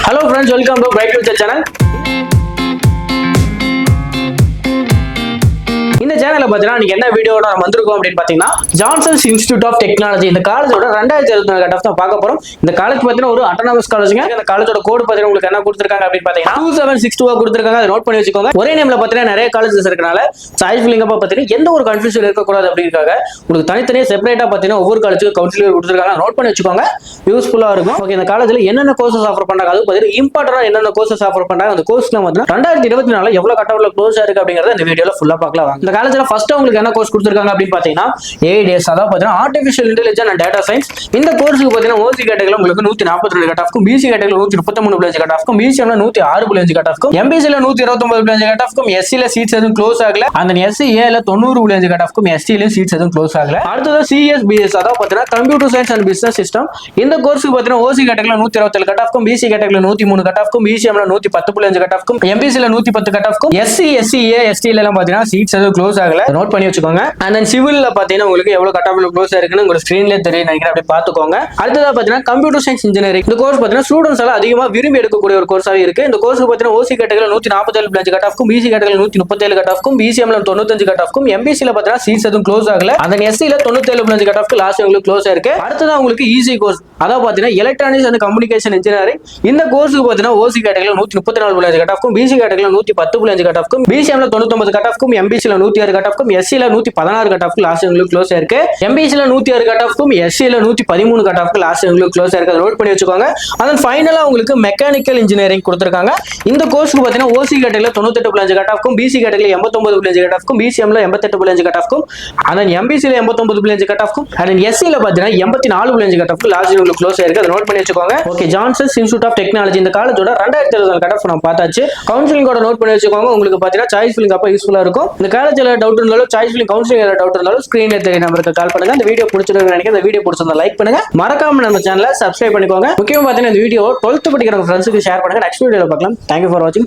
Hello friends, welcome to Bright Future channel. இந்த சேனல்ல பாத்தீங்கன்னா நீங்க என்ன வீடியோட நம்ம வந்திருக்கோம் அப்படின்னு பாத்தீங்கன்னா ஜான்சன்ஸ் இன்ஸ்டிடியூட் ஆஃப் டெக்னாலஜி இந்த காலேஜோட 2024 கட் ஆஃப் தான் பார்க்க போறோம். இந்த காலேஜ் பாத்தீங்கன்னா ஒரு அட்டானமஸ் காலேஜ்ங்க. இந்த காலேஜோட கோட் பாத்தீங்கன்னா உங்களுக்கு என்ன கொடுத்திருக்காங்க அப்படின்னு பாத்தீங்கன்னா 2762 கொடுத்திருக்காங்க. அதை நோட் பண்ணி வச்சுக்கோங்க. ஒரே நேம்ல பாத்தீங்கன்னா நிறைய காலேஜஸ் இருக்கனால சாய்ஸ் ஃபில்லிங் அப்ப பாத்தீங்கன்னா எந்த ஒரு கன்ஃபியூஷன் இருக்கக்கூடாது அப்படிங்கிறதுக்காக உங்களுக்கு தனித்தனியா செப்பரேட்டா பாத்தீங்கன்னா ஒவ்வொரு காலேஜுக்கு கவுன்சிலர் கொடுத்திருக்காங்க. நோட் பண்ணி வச்சுக்கோங்க, யூஸ்ஃபுல்லா இருக்கும். ஓகே, இந்த காலேஜ்ல என்னென்ன கோர்சஸ் ஆஃபர் பண்றாங்க, அது பாத்தீங்கன்னா இம்பார்ட்டன்டா என்னென்ன கோர்சஸ் ஆஃபர் பண்றாங்க, அந்த கோர்ஸ்ல பாத்தீங்கன்னா 2024 எவ்வளவு கட் ஆஃப்ல க்ளோஸ் ஆயிருக்கு அப்படிங்கறத இந்த வீடியோல ஃபுல்லா பார்க்கலாம். இந்த காலேஜ்ல ஃபர்ஸ்ட் உங்களுக்கு என்ன கோர்ஸ் கொடுத்திருக்காங்க அப்படின்னு பாத்தீங்கன்னா ADS, அதாவது பாத்தீங்கன்னா artificial intelligence and data science. இந்த கோர்ஸ்க்கு பாத்தீங்கன்னா OC கேட்டகரியில உங்களுக்கு 142 கட் ஆஃப்க்கும், BC கேட்டகரியில 133 கட் ஆஃப்க்கும், BCM ல 106 கட் ஆஃப்க்கும், MBC ல 129 கட் ஆஃப்க்கும், SC ல சீட்ஸ் எதுவும் க்ளோஸ் ஆகல. அந்த SCA ல 90 கட் ஆஃப்க்கும், ST ல சீட்ஸ் எதுவும் க்ளோஸ் ஆகல. அடுத்தது CSBS, அதாவது பாத்தீங்கன்னா computer science and business system. இந்த கோர்ஸ்க்கு பாத்தீங்கன்னா OC கேட்டகரியில 127 கட் ஆஃப்க்கும், BC கேட்டகரியில 103 கட் ஆஃப்க்கும், BCM ல 110 கட் ஆஃப்க்கும், MBC ல 110 கட் ஆஃப்க்கும், SC SCA ST ல எல்லாம் பாத்தீங்கன்னா சீட்ஸ் எதுவும் க்ளோஸ் ஆகல. நோட் பண்ணி வச்சுக்கோங்க. அண்ட் தென் சிவில்ல பாத்தீங்கன்னா உங்களுக்கு எவ்வளவு கட் ஆஃப்ல க்ளோஸ் ஆயிருக்குன்னு உங்களுக்கு ஸ்கிரீன்லயே தெரியும் நினைக்கிறேன், அப்படி பாத்துக்கோங்க. அடுத்ததா பாத்தீங்கன்னா கம்ப்யூட்டர் சயின்ஸ் இன்ஜினியரிங். இந்த கோர்ஸ் பாத்தீங்கன்னா ஸ்டூடெண்ட்ஸ் எல்லாம் அதிகமா விரும்பி எடுக்கக்கூடிய ஒரு கோர்ஸாவே இருக்கு. இந்த கோர்ஸ் பாத்தீங்கன்னா OC கேட்டகரியில 147 கட் ஆஃப்க்கும், BC கேட்டகரியில 137 கட் ஆஃப்க்கும், BCM ல 95 கட் ஆஃப்க்கும், MBC ல பாத்தீங்கன்னா சீட்ஸ் எதுவும் க்ளோஸ் ஆகல. அந்த SC ல 97 கட் ஆஃப்க்கு லாஸ்ட் உங்களுக்கு க்ளோஸ் ஆயிருக்கு. அடுத்ததா உங்களுக்கு ஈஸி கோர்ஸ், அதாவது பாத்தீங்கன்னா எலக்ட்ரானிக்ஸ் அண்ட் கம்யூனிகேஷன் இன்ஜினியரிங். இந்த கோர்ஸ்க்கு பாத்தீங்கன்னா OC கேட்டகரியில 134 கட் ஆஃப்க்கும், BC கேட்டகரியில 110 கட் ஆஃப்க்கும், BCM ல 99 கட் ஆஃப்க்கும், MBC ல 106 கட் ஆஃப்க்கும், SC ல 116 கட் ஆஃப்க்கு லாஸ்ட் உங்களுக்கு க்ளோஸ் ஆயிருக்கு. MBC ல 106 கட் ஆஃப்க்கும், SC ல 113 கட் ஆஃப்க்கு லாஸ்ட் உங்களுக்கு க்ளோஸ் ஆயிருக்கு. அதை நோட் பண்ணி வச்சுக்கோங்க. அண்ட் ஃபைனலா உங்களுக்கு மெக்கானிக்கல் இன்ஜினியரிங் கொடுத்திருக்காங்க. இந்த கோர்ஸ்க்கு பாத்தீங்கன்னா OC கேட்டகரியில 98 கட் ஆஃப்க்கும், BC கேட்டகரியில 89 கட் ஆஃப்க்கும், BCM ல 88 கட் ஆஃப்க்கும், அண்ட் MBC ல 89 கட் ஆஃப்க்கும், அண்ட் SC ல பாத்தீங்கன்னா 84 கட் ஆஃப்க்கு லாஸ்ட் உங்களுக்கு க்ளோஸ் ஆயிருக்கு. அதை நோட் பண்ணி வச்சுக்கோங்க. Okay, Johnson's institute of technology இந்த காலேஜோட 2024 கட் ஆஃப் நம்ம பார்த்தாச்சு. கவுன்சிலிங் கூட நோட் பண்ணி வச்சுக்கோங்க. உங்களுக்கு பாத்தீங்கன்னா சாய்ஸ் ஃபில்லிங் அப்ப யூஸ்ஃபுல்லா இருக்கும். இந்த காலேஜ்ல டவுட் இருந்தாலும், சாய்ஸ் ஃபில்லிங் கவுன்சிலிங் டவுட் இருந்தாலும் ஸ்கிரீன்ல தெரிய நம்பருக்கு கால் பண்ணுங்க. இந்த வீடியோ பிடிச்சிருக்குன்னு நினைக்கிறேன். இந்த வீடியோ பிடிச்சிருந்தா லைக் பண்ணுங்க, மறக்காம நம்ம சேனலை சப்ஸ்கிரைப் பண்ணிக்கோங்க. முக்கியமா பாத்தீங்கன்னா இந்த வீடியோ 12th படிக்கிற ஃப்ரெண்ட்ஸ்க்கு ஷேர் பண்ணுங்க. நெக்ஸ்ட் வீடியோல பார்க்கலாம். Thank you for watching.